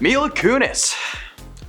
Mila Kunis.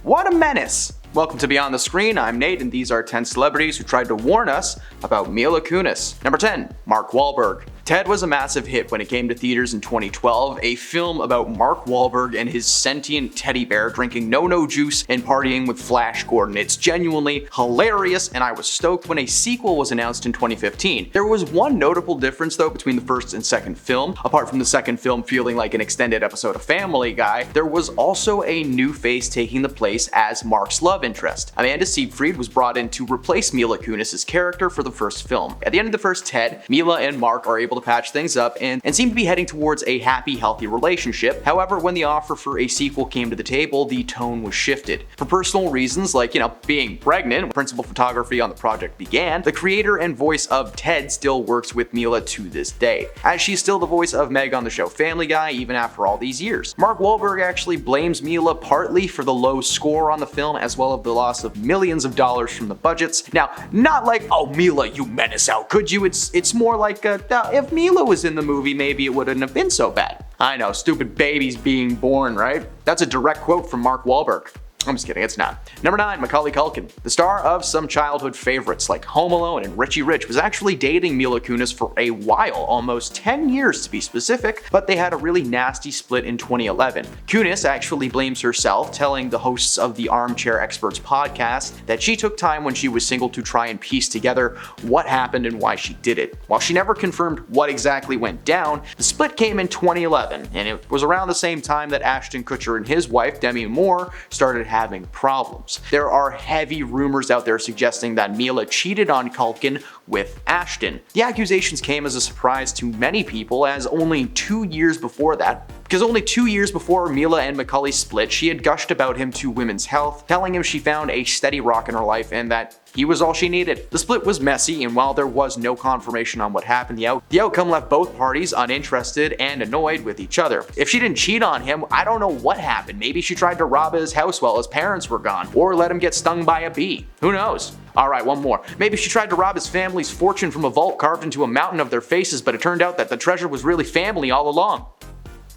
What a menace. Welcome to Beyond the Screen, I'm Nate, and these are 10 celebrities who tried to warn us about Mila Kunis. Number 10, Mark Wahlberg. Ted was a massive hit when it came to theaters in 2012, a film about Mark Wahlberg and his sentient teddy bear drinking no-no juice and partying with Flash Gordon. It's genuinely hilarious, and I was stoked when a sequel was announced in 2015. There was one notable difference though between the first and second film. Apart from the second film feeling like an extended episode of Family Guy, there was also a new face taking the place as Mark's love interest. Amanda Seyfried was brought in to replace Mila Kunis' character for the first film. At the end of the first Ted, Mila and Mark are able to patch things up and seem to be heading towards a happy, healthy relationship. However, when the offer for a sequel came to the table, the tone was shifted. For personal reasons like, being pregnant when principal photography on the project began, the creator and voice of Ted still works with Mila to this day, as she's still the voice of Meg on the show Family Guy even after all these years. Mark Wahlberg actually blames Mila partly for the low score on the film as well as the loss of millions of dollars from the budgets. Now, not like, oh Mila, you menace, how could you? It's more like, if Mila was in the movie, maybe it wouldn't have been so bad. I know, stupid babies being born, right? That's a direct quote from Mark Wahlberg. I'm just kidding, it's not. Number 9, Macaulay Culkin. The star of some childhood favorites like Home Alone and Richie Rich was actually dating Mila Kunis for a while, almost 10 years to be specific, but they had a really nasty split in 2011. Kunis actually blames herself, telling the hosts of the Armchair Experts podcast that she took time when she was single to try and piece together what happened and why she did it. While she never confirmed what exactly went down, the split came in 2011, and it was around the same time that Ashton Kutcher and his wife, Demi Moore, started having problems. There are heavy rumors out there suggesting that Mila cheated on Culkin with Ashton. The accusations came as a surprise to many people, as only 2 years before Mila and Macaulay split, she had gushed about him to Women's Health, telling him she found a steady rock in her life and that he was all she needed. The split was messy, and while there was no confirmation on what happened, the outcome left both parties uninterested and annoyed with each other. If she didn't cheat on him, I don't know what happened. Maybe she tried to rob his house while his parents were gone, or let him get stung by a bee. Who knows? Alright, one more. Maybe she tried to rob his family's fortune from a vault carved into a mountain of their faces, but it turned out that the treasure was really family all along.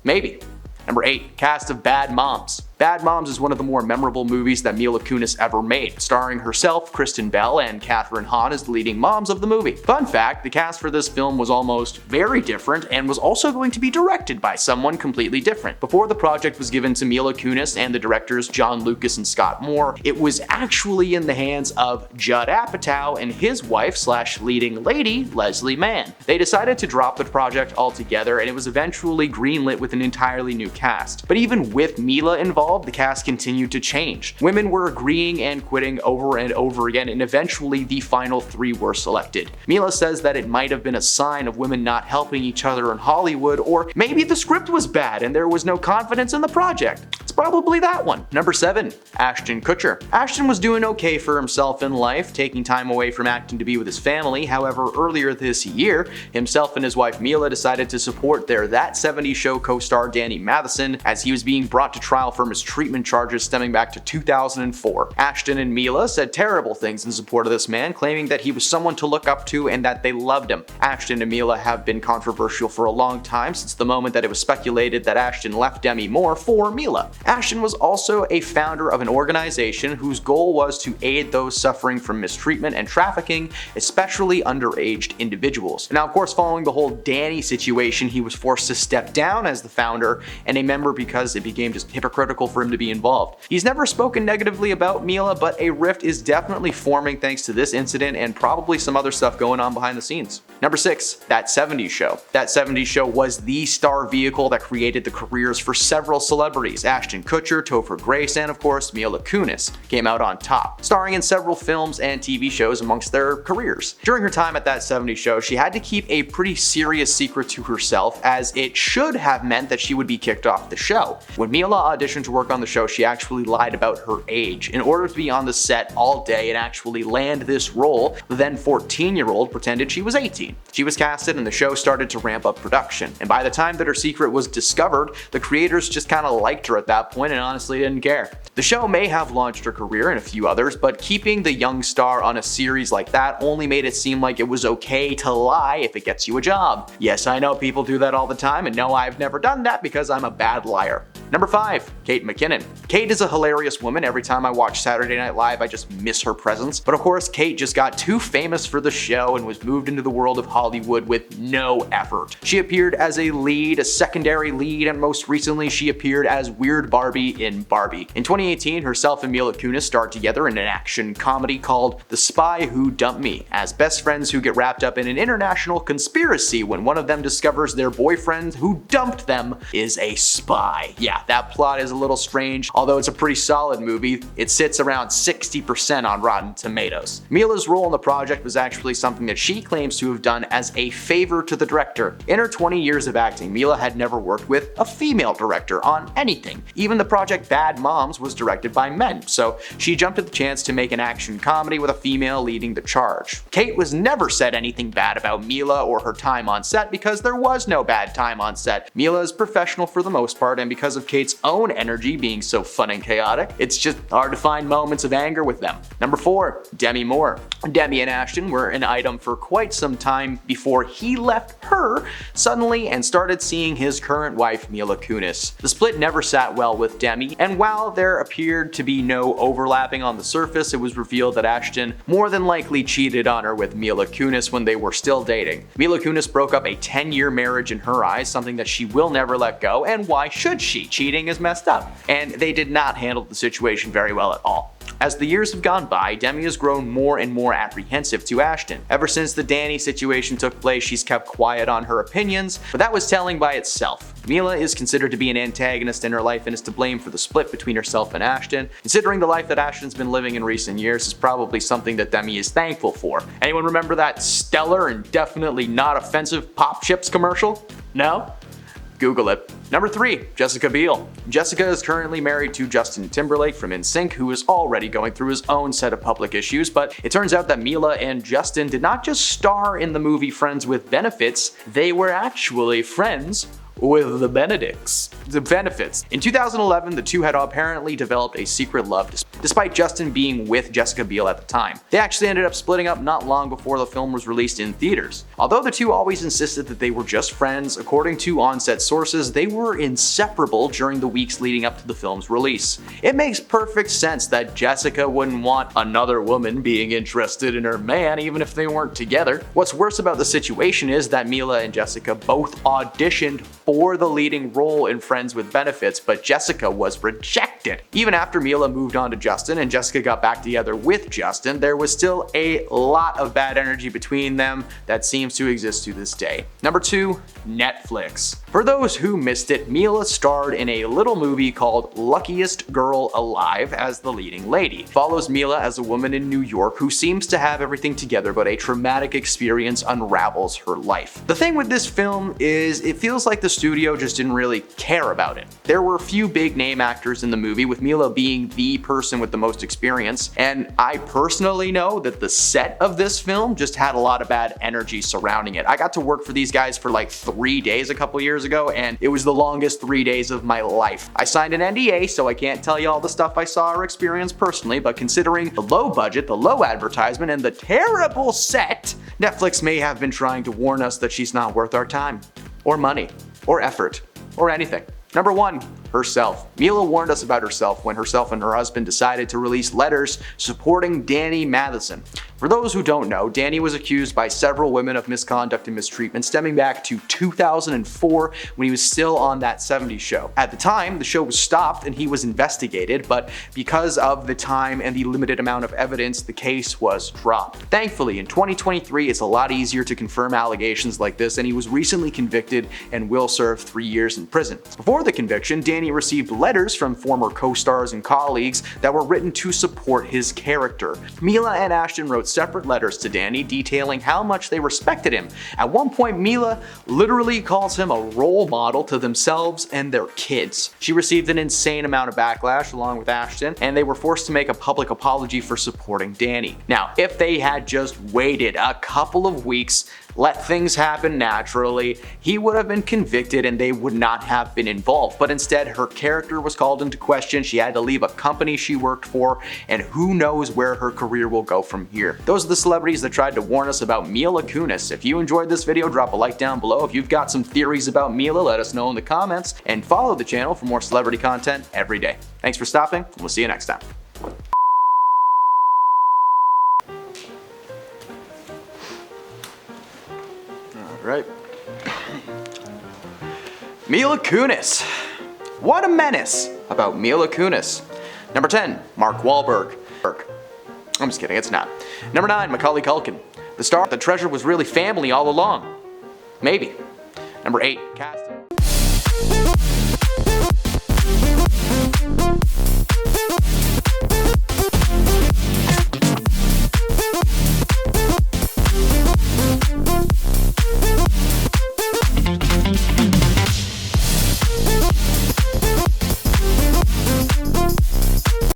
Maybe. Number 8, cast of Bad Moms. Bad Moms is one of the more memorable movies that Mila Kunis ever made, starring herself, Kristen Bell, and Kathryn Hahn as the leading moms of the movie. Fun fact, the cast for this film was almost very different and was also going to be directed by someone completely different. Before the project was given to Mila Kunis and the directors John Lucas and Scott Moore, it was actually in the hands of Judd Apatow and his wife/leading lady, Leslie Mann. They decided to drop the project altogether, and it was eventually greenlit with an entirely new cast. But even with Mila involved, the cast continued to change. Women were agreeing and quitting over and over again, and eventually the final 3 were selected. Mila says that it might have been a sign of women not helping each other in Hollywood, or maybe the script was bad and there was no confidence in the project. It's probably that one. Number 7, Ashton Kutcher. Ashton was doing okay for himself in life, taking time away from acting to be with his family. However, earlier this year, himself and his wife Mila decided to support their That 70s Show co-star Danny Matheson as he was being brought to trial for mistreatment charges stemming back to 2004. Ashton and Mila said terrible things in support of this man, claiming that he was someone to look up to and that they loved him. Ashton and Mila have been controversial for a long time, since the moment that it was speculated that Ashton left Demi Moore for Mila. Ashton was also a founder of an organization whose goal was to aid those suffering from mistreatment and trafficking, especially underage individuals. Now, of course, following the whole Danny situation, he was forced to step down as the founder and a member because it became just hypocritical for him to be involved. He's never spoken negatively about Mila, but a rift is definitely forming thanks to this incident and probably some other stuff going on behind the scenes. Number 6, That 70s Show. That 70s Show was the star vehicle that created the careers for several celebrities. Ashton Kutcher, Topher Grace, and of course Mila Kunis came out on top, starring in several films and TV shows amongst their careers. During her time at That 70s Show, she had to keep a pretty serious secret to herself, as it should have meant that she would be kicked off the show. When Mila auditioned to work on the show, she actually lied about her age. In order to be on the set all day and actually land this role, the then 14-year-old pretended she was 18. She was casted and the show started to ramp up production, and by the time that her secret was discovered, the creators just kinda liked her at that point and honestly didn't care. The show may have launched her career and a few others, but keeping the young star on a series like that only made it seem like it was okay to lie if it gets you a job. Yes, I know people do that all the time, and no, I've never done that because I'm a bad liar. Number 5. Kate McKinnon. Kate is a hilarious woman. Every time I watch Saturday Night Live, I just miss her presence. But of course, Kate just got too famous for the show and was moved into the world of Hollywood with no effort. She appeared as a lead, a secondary lead, and most recently she appeared as Weird Barbie in Barbie. In 2018, herself and Mila Kunis starred together in an action comedy called The Spy Who Dumped Me, as best friends who get wrapped up in an international conspiracy when one of them discovers their boyfriend who dumped them is a spy. Yeah, that plot is a little strange, although it's a pretty solid movie. It sits around 60% on Rotten Tomatoes. Mila's role in the project was actually something that she claims to have done as a favor to the director. In her 20 years of acting, Mila had never worked with a female director on anything. Even the project Bad Moms was directed by men, so she jumped at the chance to make an action comedy with a female leading the charge. Kate was never said anything bad about Mila or her time on set because there was no bad time on set. Mila is professional for the most part, and because of Kate's own energy being so fun and chaotic, it's just hard to find moments of anger with them. Number 4. Demi Moore. Demi and Ashton were an item for quite some time before he left her suddenly and started seeing his current wife, Mila Kunis. The split never sat well with Demi, and while there appeared to be no overlapping on the surface, it was revealed that Ashton more than likely cheated on her with Mila Kunis when they were still dating. Mila Kunis broke up a 10-year marriage in her eyes, something that she will never let go, and why should she? Cheating is messed up. And they did not handle the situation very well at all. As the years have gone by, Demi has grown more and more apprehensive to Ashton. Ever since the Danny situation took place, she's kept quiet on her opinions, but that was telling by itself. Mila is considered to be an antagonist in her life and is to blame for the split between herself and Ashton. Considering the life that Ashton's been living in recent years is probably something that Demi is thankful for. Anyone remember that stellar and definitely not offensive Pop Chips commercial? No? Google it. Number 3. Jessica Biel. Jessica is currently married to Justin Timberlake from NSYNC, who is already going through his own set of public issues, but it turns out that Mila and Justin did not just star in the movie Friends with Benefits, they were actually friends with the Benedicts. The Benefits. In 2011, the two had apparently developed a secret love despite Justin being with Jessica Biel at the time. They actually ended up splitting up not long before the film was released in theaters. Although the two always insisted that they were just friends, according to on-set sources, they were inseparable during the weeks leading up to the film's release. It makes perfect sense that Jessica wouldn't want another woman being interested in her man even if they weren't together. What's worse about the situation is that Mila and Jessica both auditioned for the leading role in Friends with Benefits, but Jessica was rejected. Even after Mila moved on to Justin and Jessica got back together with Justin, there was still a lot of bad energy between them that seems to exist to this day. Number 2. Netlfix. For those who missed it, Mila starred in a little movie called Luckiest Girl Alive as the leading lady. It follows Mila as a woman in New York who seems to have everything together, but a traumatic experience unravels her life. The thing with this film is it feels like the studio just didn't really care about it. There were a few big name actors in the movie, with Mila being the person with the most experience, and I personally know that the set of this film just had a lot of bad energy surrounding it. I got to work for these guys for like 3 days a couple years ago, and it was the longest 3 days of my life. I signed an NDA, so I can't tell you all the stuff I saw or experienced personally, but considering the low budget, the low advertisement, and the terrible set, Netflix may have been trying to warn us that she's not worth our time, or money, or effort, or anything. Number 1. Herself. Mila warned us about herself when herself and her husband decided to release letters supporting Danny Matheson. For those who don't know, Danny was accused by several women of misconduct and mistreatment stemming back to 2004 when he was still on That 70s Show. At the time, the show was stopped and he was investigated, but because of the time and the limited amount of evidence, the case was dropped. Thankfully, in 2023, it's a lot easier to confirm allegations like this, and he was recently convicted and will serve 3 years in prison. Before the conviction, Danny received letters from former co-stars and colleagues that were written to support his character. Mila and Ashton wrote separate letters to Danny detailing how much they respected him. At one point, Mila literally calls him a role model to themselves and their kids. She received an insane amount of backlash along with Ashton, and they were forced to make a public apology for supporting Danny. Now, if they had just waited a couple of weeks, let things happen naturally, he would have been convicted and they would not have been involved. But instead, her character was called into question, she had to leave a company she worked for, and who knows where her career will go from here. Those are the celebrities that tried to warn us about Mila Kunis. If you enjoyed this video, drop a like down below. If you've got some theories about Mila, let us know in the comments, and follow the channel for more celebrity content every day. Thanks for stopping, and we'll see you next time. Right. Mila Kunis. What a menace about Mila Kunis. Number 10, Mark Wahlberg. I'm just kidding, it's not. Number 9, Macaulay Culkin. The treasure was really family all along. Maybe. Number 8, casting.